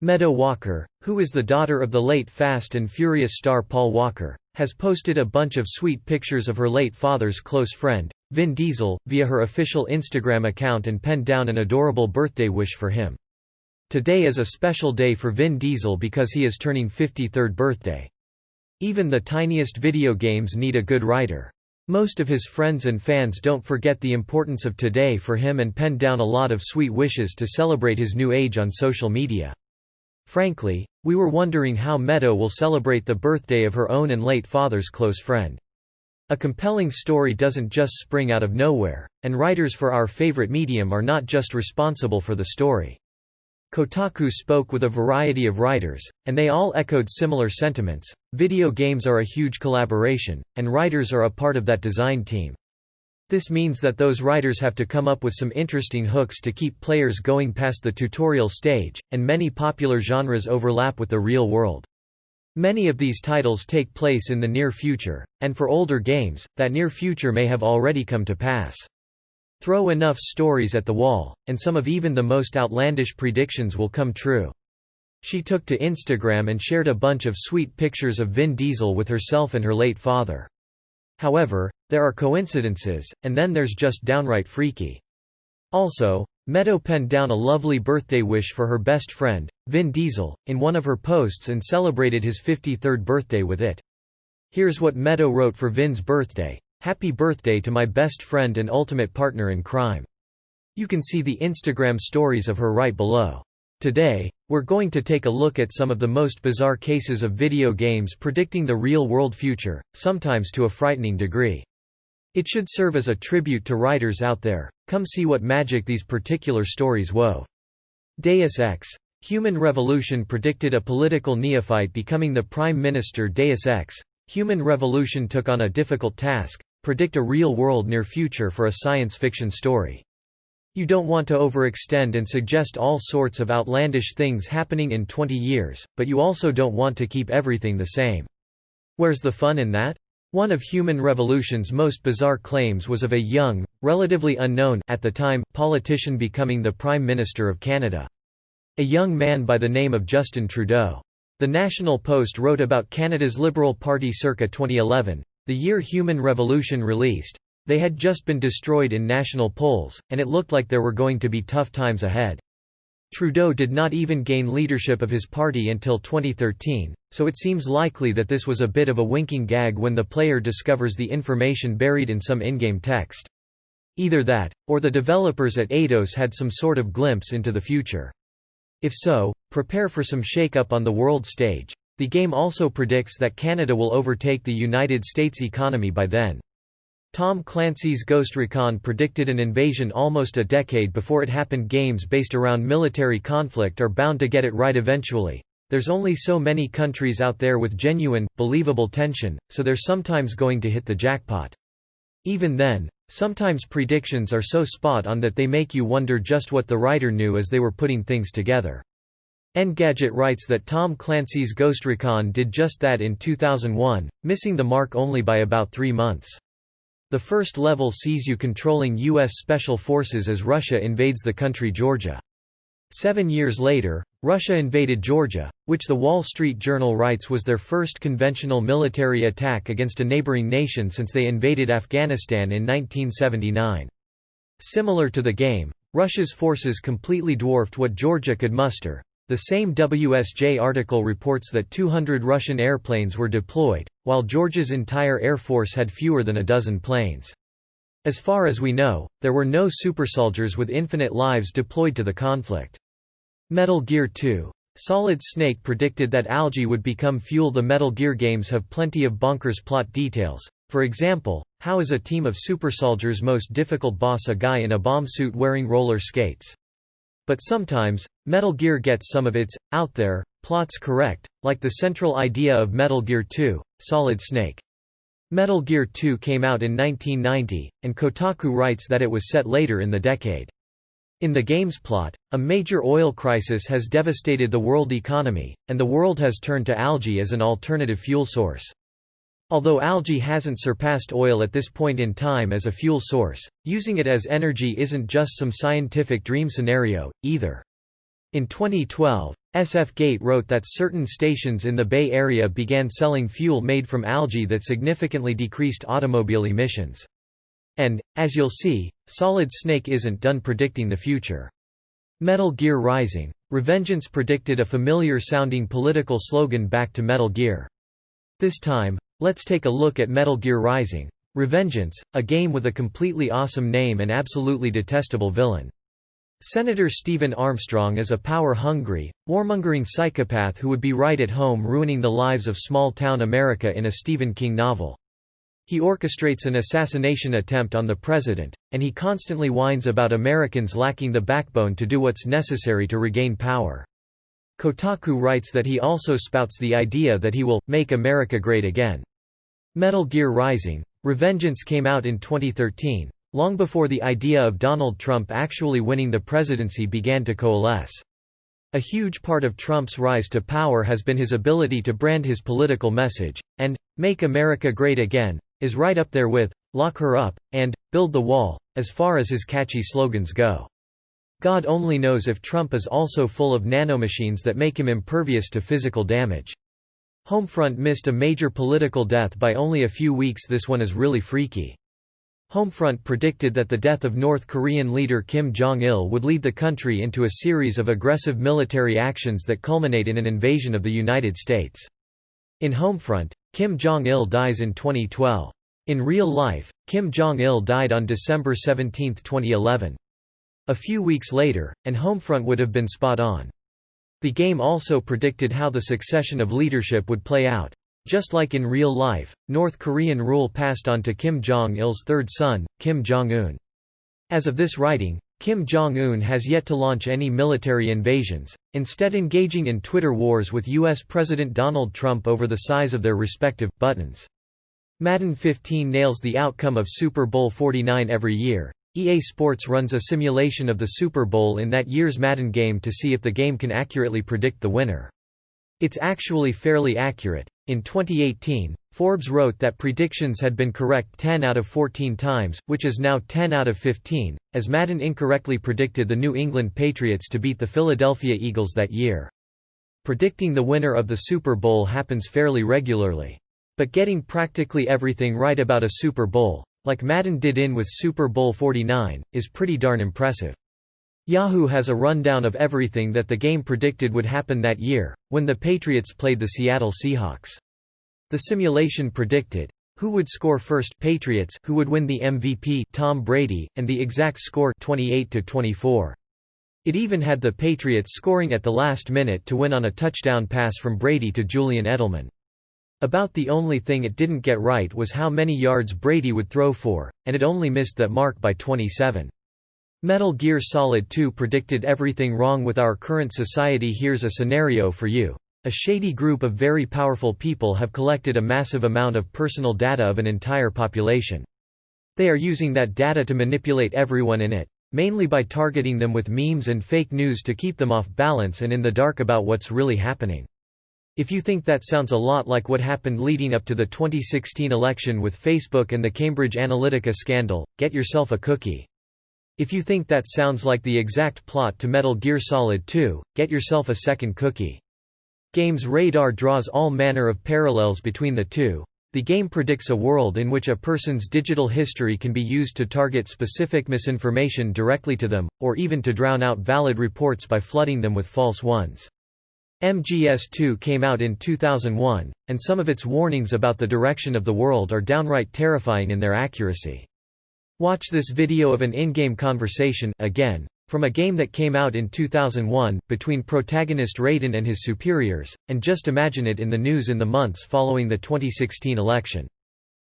Meadow Walker, who is the daughter of the late Fast and Furious star Paul Walker, has posted a bunch of sweet pictures of her late father's close friend, Vin Diesel, via her official Instagram account and penned down an adorable birthday wish for him. Today is a special day for Vin Diesel because he is turning 53rd birthday. Even the tiniest video games need a good writer. Most of his friends and fans don't forget the importance of today for him and penned down a lot of sweet wishes to celebrate his new age on social media. Frankly, we were wondering how Meadow will celebrate the birthday of her own and late father's close friend. A compelling story doesn't just spring out of nowhere, and writers for our favorite medium are not just responsible for the story. Kotaku spoke with a variety of writers, and they all echoed similar sentiments. Video games are a huge collaboration, and writers are a part of that design team. This means that those writers have to come up with some interesting hooks to keep players going past the tutorial stage, and many popular genres overlap with the real world. Many of these titles take place in the near future, and for older games, that near future may have already come to pass. Throw enough stories at the wall, and some of even the most outlandish predictions will come true. She took to Instagram and shared a bunch of sweet pictures of Vin Diesel with herself and her late father. However, there are coincidences, and then there's just downright freaky. Also, Meadow penned down a lovely birthday wish for her best friend, Vin Diesel, in one of her posts and celebrated his 53rd birthday with it. Here's what Meadow wrote for Vin's birthday: "Happy birthday to my best friend and ultimate partner in crime." You can see the Instagram stories of her right below. Today, we're going to take a look at some of the most bizarre cases of video games predicting the real-world future, sometimes to a frightening degree. It should serve as a tribute to writers out there. Come see what magic these particular stories wove. Deus Ex: Human Revolution predicted a political neophyte becoming the Prime Minister. Deus Ex: Human Revolution took on a difficult task: predict a real-world near future for a science fiction story. You don't want to overextend and suggest all sorts of outlandish things happening in 20 years, but you also don't want to keep everything the same. Where's the fun in that? One of Human Revolution's most bizarre claims was of a young, relatively unknown at the time, politician becoming the Prime Minister of Canada. A young man by the name of Justin Trudeau. The National Post wrote about Canada's Liberal Party circa 2011, the year Human Revolution released. They had just been destroyed in national polls, and it looked like there were going to be tough times ahead. Trudeau did not even gain leadership of his party until 2013, so it seems likely that this was a bit of a winking gag when the player discovers the information buried in some in-game text. Either that, or the developers at Eidos had some sort of glimpse into the future. If so, prepare for some shake-up on the world stage. The game also predicts that Canada will overtake the United States economy by then. Tom Clancy's Ghost Recon predicted an invasion almost a decade before it happened. Games based around military conflict are bound to get it right eventually. There's only so many countries out there with genuine, believable tension, so they're sometimes going to hit the jackpot. Even then, sometimes predictions are so spot on that they make you wonder just what the writer knew as they were putting things together. Engadget writes that Tom Clancy's Ghost Recon did just that in 2001, missing the mark only by about 3 months. The first level sees you controlling U.S. Special Forces as Russia invades the country Georgia. 7 years later, Russia invaded Georgia, which the Wall Street Journal writes was their first conventional military attack against a neighboring nation since they invaded Afghanistan in 1979. Similar to the game, Russia's forces completely dwarfed what Georgia could muster. The same WSJ article reports that 200 Russian airplanes were deployed, while Georgia's entire air force had fewer than a dozen planes. As far as we know, there were no supersoldiers with infinite lives deployed to the conflict. Metal Gear 2. Solid Snake predicted that algae would become fuel. The Metal Gear games have plenty of bonkers plot details. For example, how is a team of supersoldiers' most difficult boss a guy in a bomb suit wearing roller skates? But sometimes, Metal Gear gets some of its out there plots correct, like the central idea of Metal Gear 2, Solid Snake. Metal Gear 2 came out in 1990, and Kotaku writes that it was set later in the decade. In the game's plot, a major oil crisis has devastated the world economy, and the world has turned to algae as an alternative fuel source. Although algae hasn't surpassed oil at this point in time as a fuel source, using it as energy isn't just some scientific dream scenario, either. In 2012, SF Gate wrote that certain stations in the Bay Area began selling fuel made from algae that significantly decreased automobile emissions. And, as you'll see, Solid Snake isn't done predicting the future. Metal Gear Rising: Revengeance predicted a familiar-sounding political slogan back to Metal Gear. This time, let's take a look at Metal Gear Rising: Revengeance, a game with a completely awesome name and absolutely detestable villain. Senator Stephen Armstrong is a power-hungry, warmongering psychopath who would be right at home ruining the lives of small-town America in a Stephen King novel. He orchestrates an assassination attempt on the president, and he constantly whines about Americans lacking the backbone to do what's necessary to regain power. Kotaku writes that he also spouts the idea that he will make America great again. Metal Gear Rising: Revengeance came out in 2013, long before the idea of Donald Trump actually winning the presidency began to coalesce. A huge part of Trump's rise to power has been his ability to brand his political message, and "Make America Great Again" is right up there with "Lock Her Up" and "Build the Wall" as far as his catchy slogans go. God only knows if Trump is also full of nanomachines that make him impervious to physical damage. Homefront missed a major political death by only a few weeks. This one is really freaky. Homefront predicted that the death of North Korean leader Kim Jong-il would lead the country into a series of aggressive military actions that culminate in an invasion of the United States. In Homefront, Kim Jong-il dies in 2012. In real life, Kim Jong-il died on December 17, 2011. A few weeks later, and Homefront would have been spot on. The game also predicted how the succession of leadership would play out. Just like in real life, North Korean rule passed on to Kim Jong-il's third son, Kim Jong-un. As of this writing, Kim Jong-un has yet to launch any military invasions, instead engaging in Twitter wars with U.S. President Donald Trump over the size of their respective buttons. Madden 15 nails the outcome of Super Bowl 49 every year. EA Sports runs a simulation of the Super Bowl in that year's Madden game to see if the game can accurately predict the winner. It's actually fairly accurate. In 2018, Forbes wrote that predictions had been correct 10 out of 14 times, which is now 10 out of 15, as Madden incorrectly predicted the New England Patriots to beat the Philadelphia Eagles that year. Predicting the winner of the Super Bowl happens fairly regularly. But getting practically everything right about a Super Bowl, like Madden did with Super Bowl 49, is pretty darn impressive. Yahoo has a rundown of everything that the game predicted would happen that year, when the Patriots played the Seattle Seahawks. The simulation predicted who would score first, Patriots, who would win the MVP, Tom Brady, and the exact score, 28-24. It even had the Patriots scoring at the last minute to win on a touchdown pass from Brady to Julian Edelman. About the only thing it didn't get right was how many yards Brady would throw for, and it only missed that mark by 27. Metal Gear Solid 2 predicted everything wrong with our current society. Here's a scenario for you. A shady group of very powerful people have collected a massive amount of personal data of an entire population. They are using that data to manipulate everyone in it, mainly by targeting them with memes and fake news to keep them off balance and in the dark about what's really happening. If you think that sounds a lot like what happened leading up to the 2016 election with Facebook and the Cambridge Analytica scandal, get yourself a cookie. If you think that sounds like the exact plot to Metal Gear Solid 2, get yourself a second cookie. Games Radar draws all manner of parallels between the two. The game predicts a world in which a person's digital history can be used to target specific misinformation directly to them, or even to drown out valid reports by flooding them with false ones. MGS2 came out in 2001, and some of its warnings about the direction of the world are downright terrifying in their accuracy. Watch this video of an in-game conversation, again, from a game that came out in 2001, between protagonist Raiden and his superiors, and just imagine it in the news in the months following the 2016 election.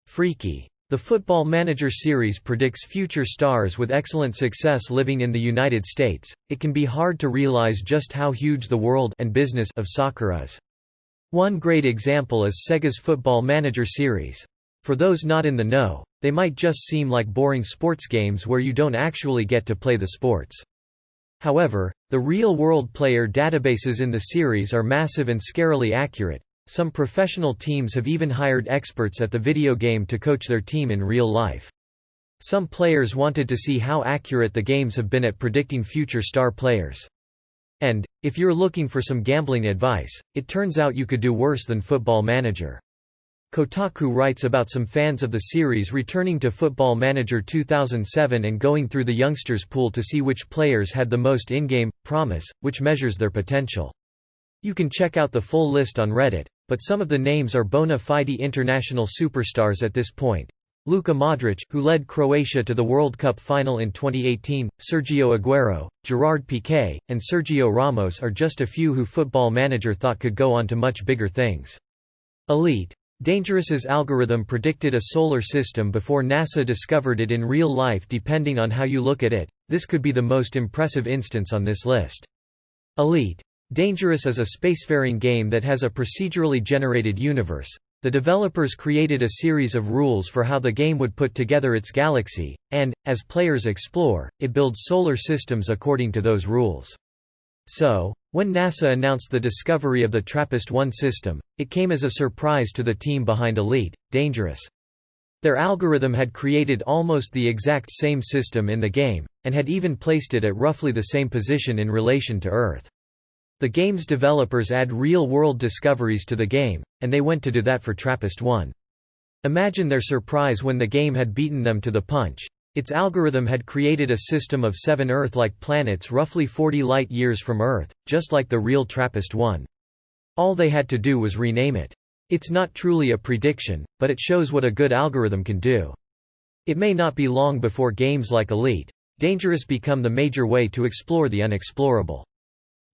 Freaky. The Football Manager series predicts future stars with excellent success living in the United States. It can be hard to realize just how huge the world and business of soccer is. One great example is Sega's Football Manager series. For those not in the know, they might just seem like boring sports games where you don't actually get to play the sports. However, the real-world player databases in the series are massive and scarily accurate. Some professional teams have even hired experts at the video game to coach their team in real life. Some players wanted to see how accurate the games have been at predicting future star players. And, if you're looking for some gambling advice, it turns out you could do worse than Football Manager. Kotaku writes about some fans of the series returning to Football Manager 2007 and going through the youngsters pool to see which players had the most in-game promise, which measures their potential. You can check out the full list on Reddit, but some of the names are bona fide international superstars at this point. Luka Modric, who led Croatia to the World Cup final in 2018, Sergio Aguero, Gerard Piqué, and Sergio Ramos are just a few who Football Manager thought could go on to much bigger things. Elite. Dangerous's algorithm predicted a solar system before NASA discovered it in real life. Depending on how you look at it, this could be the most impressive instance on this list. Elite. Dangerous is a spacefaring game that has a procedurally generated universe. The developers created a series of rules for how the game would put together its galaxy, and, as players explore, it builds solar systems according to those rules. So, when NASA announced the discovery of the TRAPPIST-1 system, it came as a surprise to the team behind Elite, Dangerous. Their algorithm had created almost the exact same system in the game, and had even placed it at roughly the same position in relation to Earth. The game's developers add real-world discoveries to the game, and they went to do that for TRAPPIST-1. Imagine their surprise when the game had beaten them to the punch. Its algorithm had created a system of 7 Earth-like planets roughly 40 light-years from Earth, just like the real TRAPPIST-1. All they had to do was rename it. It's not truly a prediction, but it shows what a good algorithm can do. It may not be long before games like Elite, Dangerous become the major way to explore the unexplorable.